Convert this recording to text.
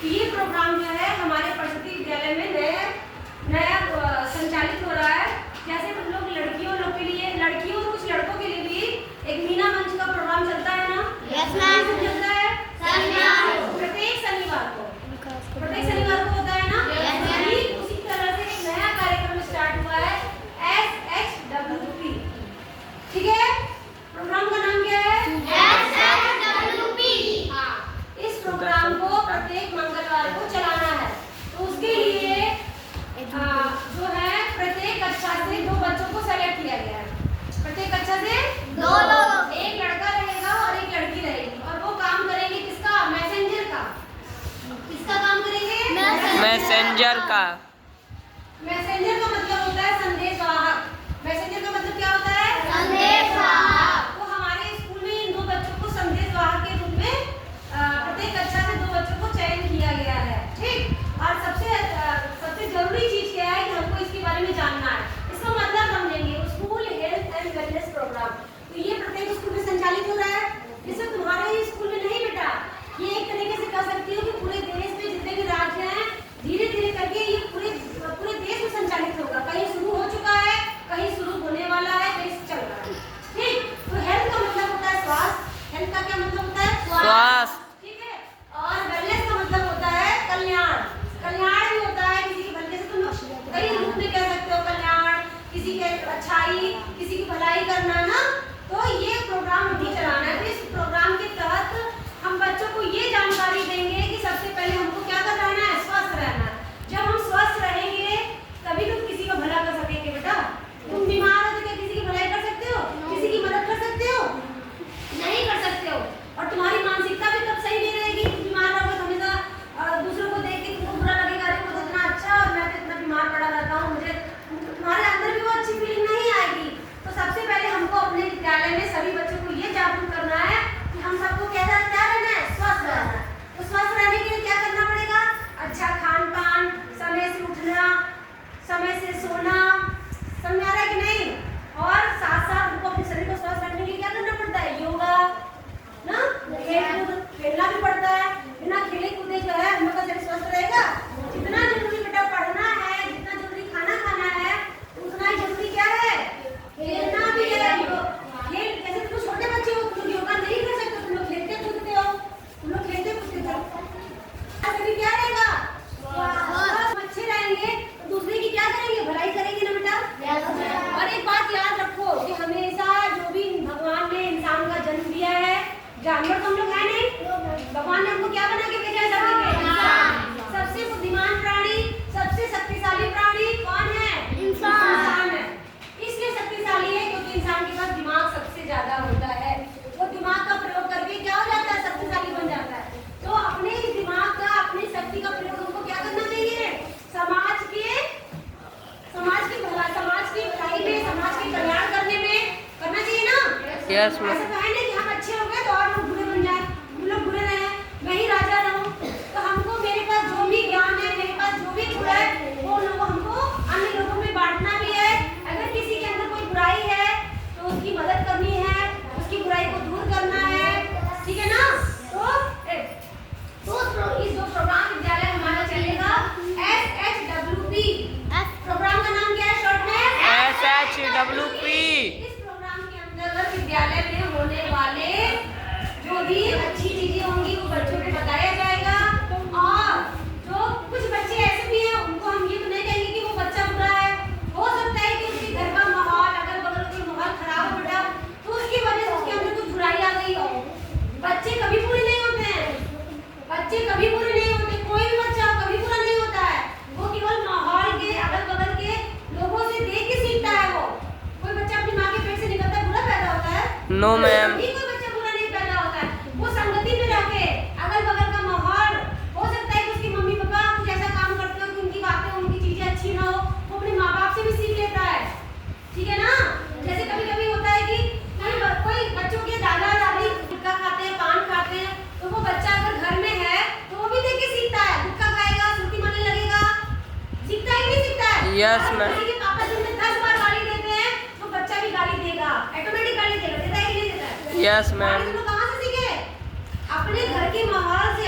ये प्रोग्राम जो है हमारे सरस्वती विद्यालय में नया संचालित हो रहा है। जैसे हम लोग लड़कियों लोग के लिए, लड़कियों और कुछ लड़कों के लिए भी एक मीना मंच का प्रोग्राम चलता है ना? Yes ma'am. चलता है प्रत्येक शनिवार को होता है ना? उसी तरह से एक नया कार्यक्रम स्टार्ट हुआ है SHWP। ठीक है, प्रोग्राम का नाम क्या है? SHWP। हाँ, इस प्रोग्राम को प्रत्येक मंगलवार को चलाना है। तो उसके लिए जो है प्रत्येक कक्षा से 2 बच्चों को सेलेक्ट किया गया है। प्रत्येक कक्षा से 2 लोग, एक लड़का रहेगा और एक लड़की रहेगी, और वो काम करेंगे किसका? मैसेंजर का। किसका काम करेंगे? मैसेंजर का। मैसेंजर का मतलब होता है संदेशवाहक। मैसेंजर का मतलब क्या होता है? संदेशवाहक। तो हमारे स्कूल में इन 2 बच्चों को संदेशवाहक के रूप में प्रत्येक कक्षा से 2 बच्चों को चयन किया गया है। ठीक, और सबसे जरूरी चीज क्या है कि हमको इसके बारे में जानना है। इसका मतलब समझेंगे, school health and wellness programme. तो ये प्रत्येक स्कूल में संचालित हो रहा है। जैसे तुम्हारे ही स्कूल में नहीं बेटा, ये एक तरीके से कह सकती हो कि पूरे देश में जितने भी राज्य हैं, धीरे धीरे करके ये पूरे देश में संचालित होगा। कहीं शुरू हो चुका है, कहीं शुरू होने वाला है, कहीं चल रहा है। ठीक, तो हेल्थ का मतलब होता है स्वास्थ्य। हेल्थ का क्या मतलब होता है? स्वास्थ्य। ठीक है, और वेलनेस का मतलब होता है कल्याण। कल्याण भी होता है किसी के भले से, तुम कई रूप में कह सकते हो कल्याण, किसी के अच्छाई, किसी की भलाई करना ना। तो ये प्रोग्राम भी चलाना है। तो इस प्रोग्राम के तहत हम बच्चों को ये जानकारी देंगे कि सबसे पहले हमको क्या कर रहना है? स्वस्थ रहना है। जब हम स्वस्थ रहेंगे तभी तुम किसी का भला कर सकेंगे बेटा। तुम बीमार हो तो क्या किसी की भलाई कर सकते हो? किसी की मदद कर सकते हो? नहीं कर सकते हो। और तुम्हारी मानसिकता भी तब सही नहीं रहेगी। तुम बीमार रहोगे तो हमेशा दूसरों को देख के तुमको बुरा लगेगा, अरे वो तो इतना अच्छा और मैं तो इतना बीमार पड़ा रहता हूँ, मुझे तुम्हारे अंदर भी वो अच्छी फीलिंग नहीं आएगी। तो सबसे पहले हमको अपने विद्यालय में सभी बच्चों को ये जागरूक करना है कि हम सबको क्या रहना है? स्वस्थ रहना है। तो स्वस्थ रहने के लिए क्या करना पड़ेगा? अच्छा खान पान, समय से उठना, समय से सोना, समझ आ रहा है कि नहीं? और साथ साथ हमको अपने शरीर को स्वस्थ रखने के लिए क्या करना पड़ता है? योगा ना, खेलना भी पड़ता है। बिना खेले कूदे जो है हम लोग का शरीर स्वस्थ रहेगा? जितना जरूरी बेटा पढ़ना है, जितना जरूरी खाना खाना है, उतना ही जरूरी क्या है? खेलना भी है। खेल जैसे तुम छोटे बच्चे हो, तुम योगा नहीं कर सकते, तुम लोग खेलते कूदते हो, तुम लोग खेलते कूदते हो, शरीर क्या रहेगा? स्वस्थ। अच्छे रहेंगे तो दूसरे की क्या करेंगे? भलाई करेंगे ना बेटा। और एक बात याद रखो कि हमेशा जो भी भगवान ने इंसान का जन्म दिया है, जानवर तो हम लोग है नहीं, भगवान ने हमको क्या बना के भेजा है? सबसे बुद्धिमान प्राणी, सबसे शक्तिशाली प्राणी कौन है? इंसान है। इसलिए शक्तिशाली है क्योंकि इंसान के पास दिमाग सबसे ज्यादा होता है। वो दिमाग का प्रयोग करके क्या हो जाता है? शक्तिशाली बन जाता है। तो अपने दिमाग का, अपनी शक्ति का प्रयोग हमको क्या करना चाहिए? समाज की भलाई में, समाज के कल्याण करने में करना चाहिए ना? Yes ma'am. ऐसा तो है नहीं कि हम अच्छे हो गए तो और लोग बुरे बन जाए, हम लोग बुरे रहे, मैं ही राजा रहूं। तो हमको मेरे पास जो भी ज्ञान है, मेरे पास जो भी गुण है, वो लोगों हमको अन्य लोगों में बांटना भी है। अगर किसी के अंदर कोई बुराई है तो उसकी मदद करनी है, उसकी बुराई को दूर करना है। ठीक है ना? तो इस जो प्रोग्राम विद्यालय हमारा चलेगा SHWP। प्रोग्राम का नाम क्या है शॉर्ट में? SHWP। इस प्रोग्राम के अंतर्गत विद्यालय में होने वाले जो भी अच्छी चीजें होंगी वो बच्चों को बताया जाएगा। और जो कुछ बच्चे ऐसे भी हैं, उनको हम ये तो नहीं कहेंगे कि वो बच्चा बुरा है। हो सकता है कि उसके घर का माहौल, अगल बगल का माहौल खराब हो बेटा, तो उसकी वजह से उसके अंदर कुछ बुराई आ गई हो। बच्चे कभी पूरे नहीं होते हैं, बच्चे कभी पूरे नहीं होते। कोई भी बच्चा कभी पूरा नहीं होता है। वो केवल माहौल के, अगल बगल के लोगों से देख के सीखता है। वो कोई बच्चा अपनी माँ के पेट से निकलता है बुरा पैदा होता है? No ma'am. कोई बच्चा बुरा नहीं पैदा होता है। वो संगति में रह के, अगल बगल का माहौल, हो सकता है कि उसके मम्मी पापा कुछ ऐसा काम करते हो कि उनकी बातें, उनकी चीजें अच्छी ना हो, वो अपने माँ बाप से भी सीख लेता है। ठीक है ना? जैसे कभी कभी होता है कि कोई बच्चों के दादा दादी गुटखा खाते हैं, पान खाते हैं, तो वो बच्चा अगर घर में है तो वो भी देख के सीखता है। गुटखा खाएगा, सुर्ती मारने लगेगा, सीखता है कि नहीं सीखता है? Yes ma'am. किसी के पापा दिन में 10 बार गाली देते हैं तो बच्चा भी गाली देगा, ऑटोमेटिक गाली देगा। देता है कि नहीं देता है? Yes ma'am. कहाँ से सीखे? अपने घर के माहौल से,